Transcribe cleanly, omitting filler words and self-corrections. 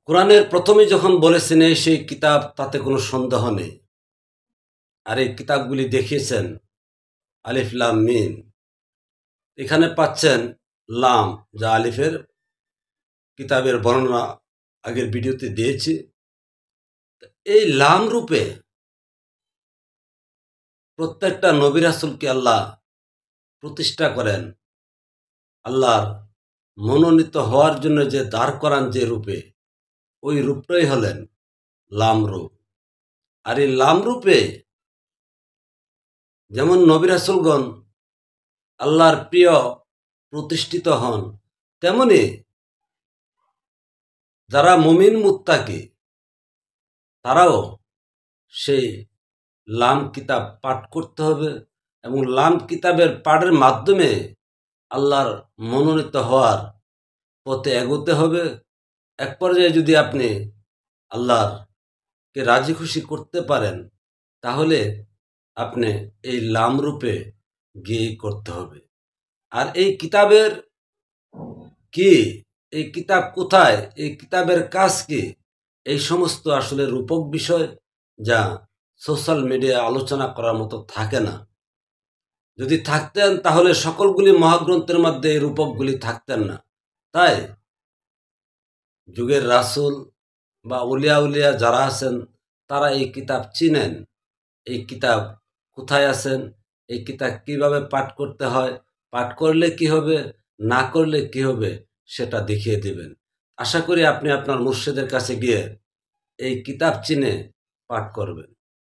কোরআনের প্রথমে যখন বলেছেন এই সেই কিতাব, তাতে কোনো সন্দেহ নেই। আর এই কিতাবগুলি দেখিয়েছেন আলিফ লাম মিম। এখানে পাচ্ছেন লাম, যা আলিফের কিতাবের বর্ণনা আগের ভিডিওতে দিয়েছি। এই লাম রূপে প্রত্যেকটা নবী রাসূলকে আল্লাহ প্রতিষ্ঠা করেন। আল্লাহর মনোনীত হওয়ার জন্য যে দাঁড় করান যে রূপে, ওই রূপটাই হলেন লাম রূপ। আর এই লাম রূপে যেমন নবী রাসূলগণ আল্লাহর প্রিয় প্রতিষ্ঠিত হন, তেমনি যারা মুমিন মুত্তাকি তারাও সেই লাম কিতাব পাঠ করতে হবে এবং লাম কিতাবের পাঠের মাধ্যমে আল্লাহর মনোনীত হওয়ার পথে এগোতে হবে। এক পর্যায়ে যদি আপনি আল্লাহরকে রাজি খুশি করতে পারেন, তাহলে আপনি এই লাম রূপে গিয়ে করতে হবে। আর এই কিতাবের কি, এই কিতাব কোথায়, এই কিতাবের কাজ কি, এই সমস্ত আসলে রূপক বিষয়, যা সোশ্যাল মিডিয়ায় আলোচনা করার মতো থাকে না। যদি থাকতেন তাহলে সকলগুলি মহাগ্রন্থের মধ্যে এই রূপকগুলি থাকতেন না। তাই যুগের রাসূল বা উলিয়া উলিয়া যারা আছেন, তারা এই কিতাব চিনেন। এই কিতাব কোথায় আছেন, এই কিতাব কিভাবে পাঠ করতে হয়, পাঠ করলে কি হবে, না করলে কি হবে, সেটা দেখিয়ে দেবেন। আশা করি আপনি আপনার মুর্শিদের কাছে গিয়ে এই কিতাব চিনে পাঠ করবেন।